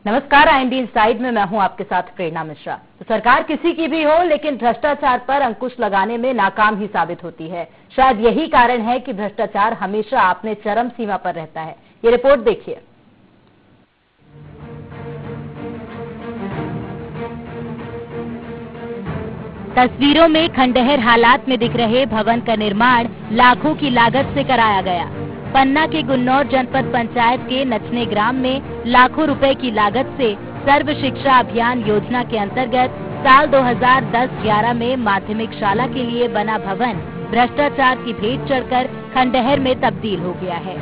नमस्कार, IND inside में मैं हूं आपके साथ प्रेरणा मिश्रा। तो सरकार किसी की भी हो, लेकिन भ्रष्टाचार पर अंकुश लगाने में नाकाम ही साबित होती है। शायद यही कारण है कि भ्रष्टाचार हमेशा अपने चरम सीमा पर रहता है। ये रिपोर्ट देखिए। तस्वीरों में खंडहर हालात में दिख रहे भवन का निर्माण लाखों की लागत से कराया गया। पन्ना के गुन्नौर जनपद पंचायत के नचने ग्राम में लाखों रुपए की लागत से सर्व शिक्षा अभियान योजना के अंतर्गत साल 2010-11 में माध्यमिक शाला के लिए बना भवन भ्रष्टाचार की भेंट चढ़कर खंडहर में तब्दील हो गया है।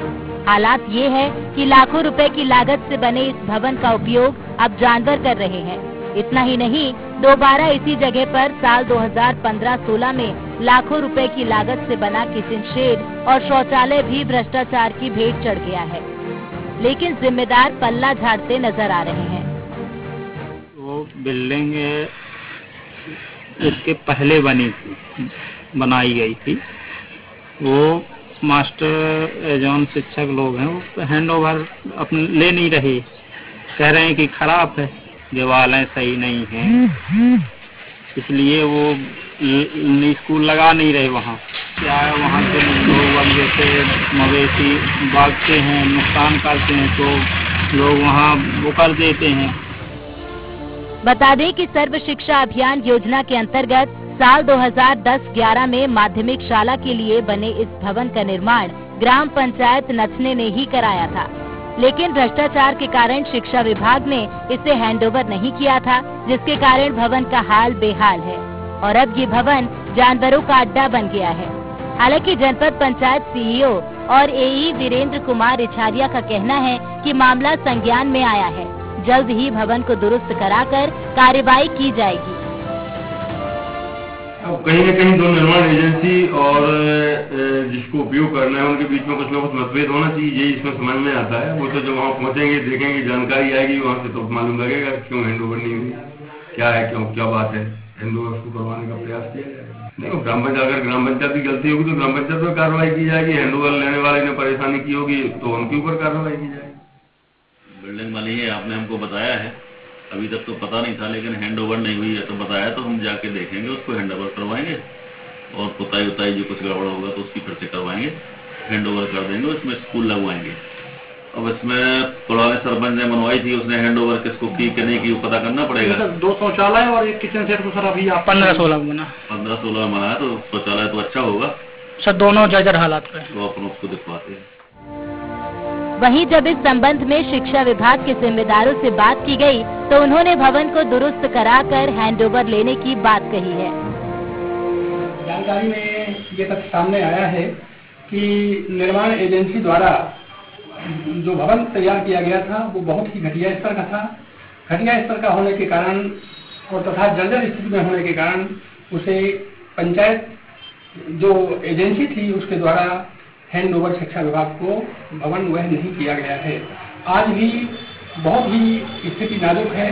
हालात ये है कि लाखों रुपए की लागत से बने इस भवन का उपयोग अब जानवर कर रहे हैं। इतना ही नहीं, दोबारा इसी जगह पर साल 2015-16 में लाखों रुपए की लागत से बना किचन शेड और शौचालय भी भ्रष्टाचार की भेंट चढ़ गया है। लेकिन जिम्मेदार पल्ला झाड़ते नजर आ रहे हैं। वो बिल्डिंग इसके पहले बनाई गई थी। वो मास्टर एवं शिक्षक लोग हैं, वो हैंड ओवर अपने ले नहीं रहे, कह रहे हैं कि खराब है, दीवारें सही नहीं हैं, इसलिए वो स्कूल लगा नहीं रहे। वहाँ क्या है, वहाँ के लोग जैसे मवेशी भागते हैं, नुकसान करते हैं, तो लोग वहाँ वो कर देते हैं। बता दें कि सर्व शिक्षा अभियान योजना के अंतर्गत साल 2010-11 में माध्यमिक शाला के लिए बने इस भवन का निर्माण ग्राम पंचायत नचने ने ही कराया था। लेकिन भ्रष्टाचार के कारण शिक्षा विभाग ने इसे हैंडओवर नहीं किया था, जिसके कारण भवन का हाल बेहाल है और अब ये भवन जानवरों का अड्डा बन गया है। हालांकि जनपद पंचायत CEO और AE वीरेंद्र कुमार इछारिया का कहना है कि मामला संज्ञान में आया है, जल्द ही भवन को दुरुस्त कराकर कार्यवाही की जाएगी। अब कहीं न कहीं दो निर्माण एजेंसी और जिसको उपयोग करना है उनके बीच में कुछ न कुछ मतभेद होना चाहिए, यही इसमें समझ में आता है। वो तो जब वहाँ पहुँचेंगे, देखेंगे, जानकारी आएगी, वहाँ से तो मालूम लगेगा क्यों हैंडओवर नहीं हुई, क्या है, क्यों क्या बात है, हैंडओवर को करवाने का प्रयास किया जाएगा। नहीं, ग्राम पंचायत की गलती होगी तो ग्राम पंचायत पर कार्रवाई की जाएगी, हैंडओवर लेने वाले ने परेशानी की होगी तो उनके ऊपर कार्रवाई की जाएगी। बिल्डिंग वाली है, आपने हमको बताया है, अभी तक तो पता नहीं था, लेकिन हैंडओवर नहीं हुई है तो बताया, तो हम जाके देखेंगे, उसको हैंडओवर करवाएंगे और पुताई उताई जो कुछ गड़बड़ होगा तो उसकी फिर से करवाएंगे, हैंडओवर कर देंगे, उसमें स्कूल लगवाएंगे। अब इसमें पुराने सरपंच ने बनवाई थी, उसने हैंडओवर किसको की कि नहीं की पता करना पड़ेगा। 2 शौचालय और एक किचन सेट तो सर अभी 15-16 बना, 15-16 बनाया, तो शौचालय तो अच्छा होगा सर, दोनों जर्जर हालात पे, तो अपन उसको दिखवाते हैं। वहीं जब इस संबंध में शिक्षा विभाग के जिम्मेदारों से बात की गई तो उन्होंने भवन को दुरुस्त कराकर हैंडओवर लेने की बात कही है। जानकारी में ये तथ्य सामने आया है कि निर्माण एजेंसी द्वारा जो भवन तैयार किया गया था वो बहुत ही घटिया स्तर का था। घटिया स्तर का होने के कारण और तथा जर्जर स्थिति में होने के कारण उसे पंचायत जो एजेंसी थी उसके द्वारा हैंडओवर शिक्षा विभाग को भवन वह नहीं किया गया है। आज भी बहुत ही स्थिति नाजुक है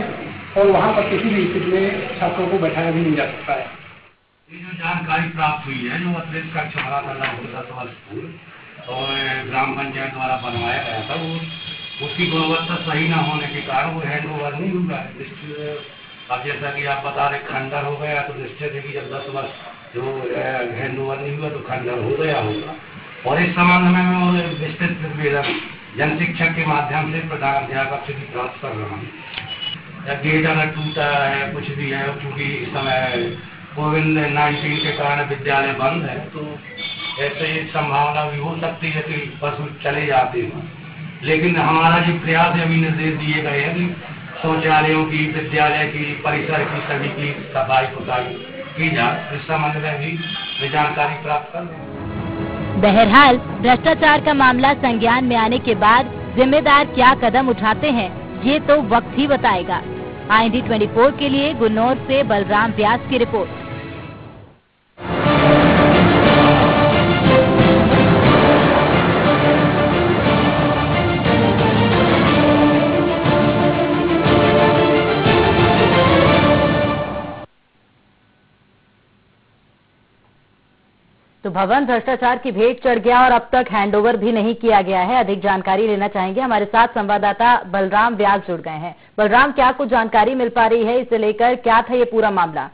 और वहाँ पर किसी भी स्थिति में छात्रों को बैठाया भी नहीं जा सकता है। ये जो जानकारी प्राप्त हुई है, जो अतिरिक्त कक्षा वाला स्कूल और ग्राम पंचायत द्वारा बनवाया गया था, वो उसकी गुणवत्ता सही न होने के कारण वो हैंडओवर नहीं हुआ है। अब जैसा कि आप बता रहे खंडर हो गया, तो निश्चित है कि जब 10 वर्ष जो हैंडओवर नहीं हुआ तो खंडर हो गया होगा। और इस संबंध में मैं विस्तृत प्रतिवेदन जन शिक्षक के माध्यम से प्रधानाध्यापक से भी प्राप्त कर रहा हूँ। गेट अगर टूटा है, कुछ भी है, क्योंकि इस समय कोविड-19 के कारण विद्यालय बंद है, तो ऐसे संभावना भी हो सकती है कि पशु चले जाते हैं। लेकिन हमारा जो प्रयास है, अभी निर्देश दिए गए हैं कि शौचालयों की, विद्यालय की, परिसर की, सभी की सफाई सुथराई की जाए। इस संबंध में भी जानकारी प्राप्त कर रहे हैं। बहरहाल भ्रष्टाचार का मामला संज्ञान में आने के बाद जिम्मेदार क्या कदम उठाते हैं, ये तो वक्त ही बताएगा। IND 24 के लिए गुन्नौर से बलराम व्यास की रिपोर्ट। तो भवन भ्रष्टाचार की भेंट चढ़ गया और अब तक हैंडओवर भी नहीं किया गया है। अधिक जानकारी लेना चाहेंगे, हमारे साथ संवाददाता बलराम व्यास जुड़ गए हैं। बलराम, क्या कुछ जानकारी मिल पा रही है इसे लेकर, क्या था ये पूरा मामला?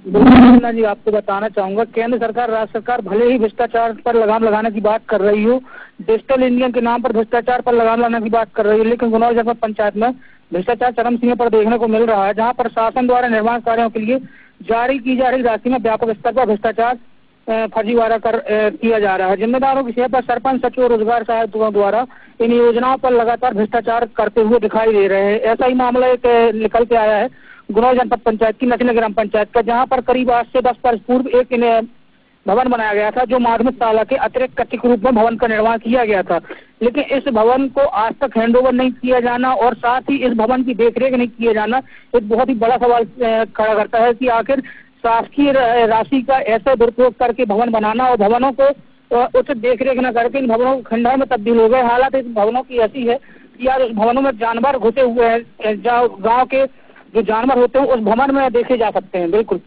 बिल्कुल जी, आपको बताना चाहूंगा, केंद्र सरकार, राज्य सरकार भले ही भ्रष्टाचार पर लगाम लगाने की बात कर रही हो, डिजिटल इंडिया के नाम पर भ्रष्टाचार पर लगाम लगाने की बात कर रही है, लेकिन गुनौर जनपद पंचायत में भ्रष्टाचार चरम सीमा पर देखने को मिल रहा है, जहां पर शासन द्वारा निर्माण कार्यों के लिए जारी की जा रही राशि में व्यापक स्तर पर भ्रष्टाचार फर्जीवाड़ा किया जा रहा है। जिम्मेदारों की सेवा पर सरपंच, सचिव, रोजगार सहायकों द्वारा इन योजनाओं पर लगातार भ्रष्टाचार करते हुए दिखाई दे रहे हैं। ऐसा ही मामला एक निकल के आया है गुनौर जनपद पंचायत की नचने ग्राम पंचायत का, जहां पर करीब 8 से 10 वर्ष पूर्व एक भवन बनाया गया था, जो माध्यमिक शाला के अतिरिक्त कच्चे के रूप में भवन का निर्माण किया गया था, लेकिन इस भवन को आज तक हैंडओवर नहीं किया जाना और साथ ही इस भवन की देखरेख नहीं किया जाना एक बहुत ही बड़ा सवाल खड़ा करता है कि आखिर शासकीय राशि का ऐसा दुरुपयोग करके भवन बनाना और भवनों को उचित देखरेख न करके इन भवनों को खंडहर में तब्दील हो गए। हालात इस भवनों की ऐसी है कि यार उस भवनों में जानवर घुसे हुए हैं, जहाँ गाँव के जो जानवर होते हैं उस भवन में देखे जा सकते हैं। बिल्कुल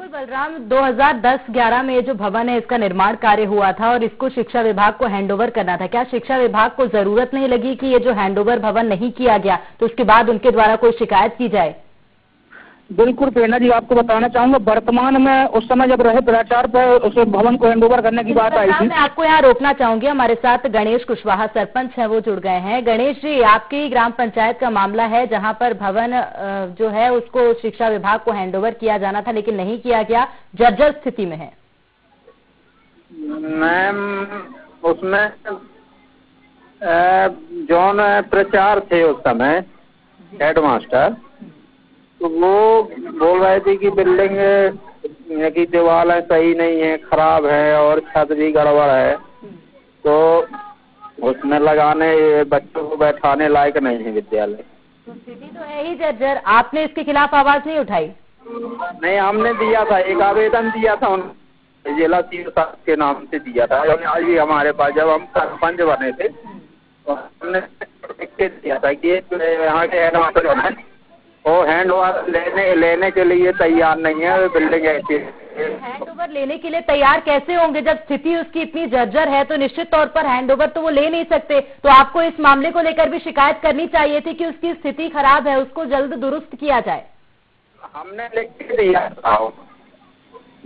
बलराम, 2010-11 में जो भवन है इसका निर्माण कार्य हुआ था और इसको शिक्षा विभाग को हैंडओवर करना था। क्या शिक्षा विभाग को जरूरत नहीं लगी कि ये जो हैंडओवर भवन नहीं किया गया तो उसके बाद उनके द्वारा कोई शिकायत की जाए? बिल्कुल प्रेरणा जी, आपको बताना चाहूंगा, वर्तमान में उस समय जब रहे भ्रष्टाचार पर उस भवन को हैंडओवर करने की बात आई थी। मैं आपको यहाँ रोकना चाहूंगी, हमारे साथ गणेश कुशवाहा सरपंच है, वो जुड़ गए हैं। गणेश जी, आपकी ग्राम पंचायत का मामला है जहाँ पर भवन जो है उसको शिक्षा विभाग को हैंडओवर किया जाना था लेकिन नहीं किया गया, जर्जर स्थिति में है। मैम, उसमें जौन प्रचार थे उस समय हेडमास्टर, तो वो बोल रहे थे कि बिल्डिंग की दीवारें सही नहीं है, खराब है और छत भी गड़बड़ है, तो उसमें लगाने बच्चों को बैठाने लायक नहीं है विद्यालय। तो स्थिति तो है ही जर्जर, आपने इसके खिलाफ आवाज नहीं उठाई? नहीं, हमने दिया था, एक आवेदन दिया था जिला सीओ साहब के नाम से दिया था। आज भी हमारे पास जब हम सरपंच बने थे तो हमने लिख के दिया था कि यहाँ के हेडमास्टर जो है वो हैंडओवर लेने के लिए तैयार नहीं है, बिल्डिंग ऐसी हैंडओवर लेने के लिए तैयार कैसे होंगे जब स्थिति उसकी इतनी जर्जर है? तो निश्चित तौर पर हैंडओवर तो वो ले नहीं सकते। तो आपको इस मामले को लेकर भी शिकायत करनी चाहिए थी कि उसकी स्थिति खराब है, उसको जल्द दुरुस्त किया जाए। हमने लिख के दिया था,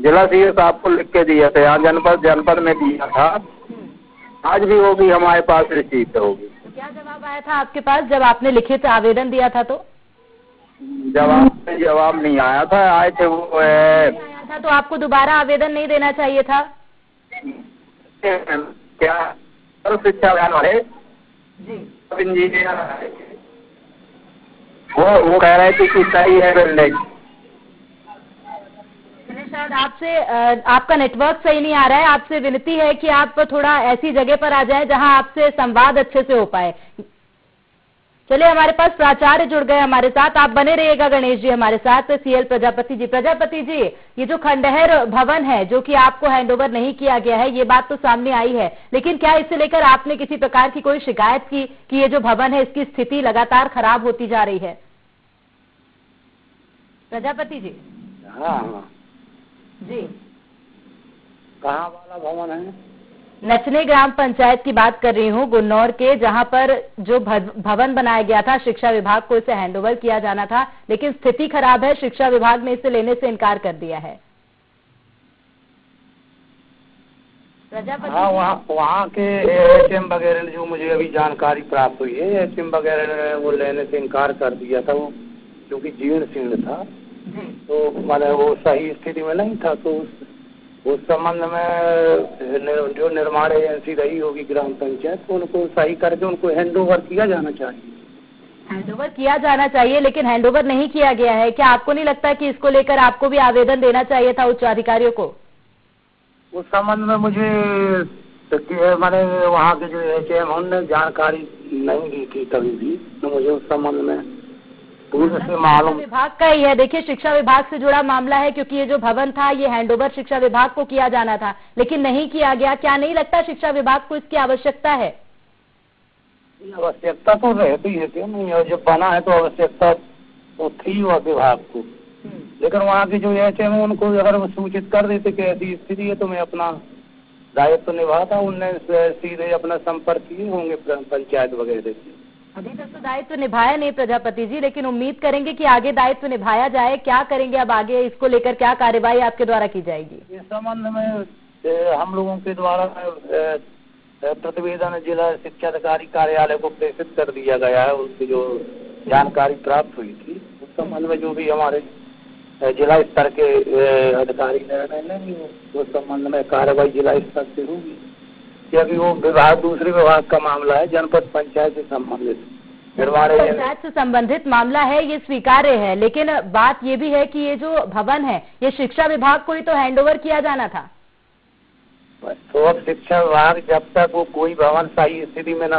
जिला सीओ साहब को लिख के दिया था, यहाँ जनपद में दिया था, आज भी होगी हमारे पास रिसीप्ट होगी। तो क्या जवाब आया था आपके पास जब आपने लिखित आवेदन दिया था? तो जवाब नहीं आया था, आए थे वो आया था, तो आपको दोबारा आवेदन नहीं देना चाहिए था क्या? शिक्षा विभाग वाले इंजीनियर वो कह रहे थे कि सही है बिल्डिंग। शायद आपसे आपका नेटवर्क सही नहीं आ रहा है, आपसे विनती है कि आप थोड़ा ऐसी जगह पर आ जाएं जहां आपसे संवाद अच्छे से हो पाए। चलिए, हमारे पास प्राचार्य जुड़ गए हमारे साथ, आप बने रहिएगा गणेश जी हमारे साथ। सीएल प्रजापति जी, ये जो खंडहर भवन है जो कि आपको हैंडओवर नहीं किया गया है, ये बात तो सामने आई है, लेकिन क्या इससे लेकर आपने किसी प्रकार की कोई शिकायत की कि ये जो भवन है इसकी स्थिति लगातार खराब होती जा रही है? प्रजापति जी। हाँ जी, कहाँ वाला भवन है? नचने ग्राम पंचायत की बात कर रही हूँ, गुन्नौर के, जहां पर जो भवन बनाया गया था शिक्षा विभाग को इसे हैंडओवर किया जाना था, लेकिन स्थिति खराब है, शिक्षा विभाग ने इसे लेने से इनकार कर दिया है। प्रजापति। हाँ, वहाँ के एचएम वगैरह जो मुझे अभी जानकारी प्राप्त हुई है, एचएम वगैरह ने वो लेने से इनकार कर दिया था, वो क्योंकि जीर्ण शीर्ण था, तो मतलब वो सही स्थिति में नहीं था। तो उस संबंध में जो निर्माण एजेंसी रही होगी ग्राम पंचायत, तो उनको सही करके उनको हैंडओवर किया जाना चाहिए। हैंडओवर किया जाना चाहिए, लेकिन हैंडओवर नहीं किया गया है। क्या आपको नहीं लगता कि इसको लेकर आपको भी आवेदन देना चाहिए था उच्च अधिकारियों को? उस संबंध में मुझे मैंने वहाँ के जो एचएम उन्होंने जानकारी नहीं दी थी कभी भी, तो मुझे उस संबंध में पूर्व से मालूम। विभाग का ही है, देखिए शिक्षा विभाग से जुड़ा मामला है, क्योंकि ये जो भवन था ये हैंडओवर शिक्षा विभाग को किया जाना था लेकिन नहीं किया गया। क्या नहीं लगता शिक्षा विभाग को इसकी आवश्यकता है? आवश्यकता तो रहती है, क्यों नहीं? और जब बना है तो आवश्यकता तो थी वह विभाग को, लेकिन वहाँ के जो एचएम है उनको अगर वो सूचित कर देते कि ऐसी स्थिति है तो मैं अपना दायित्व तो निभाता, उनने सीधे अपना संपर्क किए होंगे पंचायत वगैरह से। अभी तक तो दायित्व निभाया नहीं प्रजापति जी, लेकिन उम्मीद करेंगे कि आगे दायित्व निभाया जाए। क्या करेंगे अब आगे, इसको लेकर क्या कार्यवाही आपके द्वारा की जाएगी? इस संबंध में हम लोगों के द्वारा प्रतिवेदन जिला शिक्षा अधिकारी कार्यालय को प्रेषित कर दिया गया है। उसकी जो जानकारी प्राप्त हुई थी उस संबंध में जो भी हमारे जिला स्तर के अधिकारी निर्णय लेंगे उस संबंध में कार्रवाई जिला स्तर से होगी, क्योंकि वो विभाग दूसरे विभाग का मामला है, जनपद पंचायत से संबंधित पंचायत से संबंधित मामला है, ये स्वीकार्य है। लेकिन बात ये भी है कि ये जो भवन है ये शिक्षा विभाग को ही तो हैंडओवर किया जाना था। तो अब शिक्षा विभाग जब तक वो कोई भवन सही स्थिति में न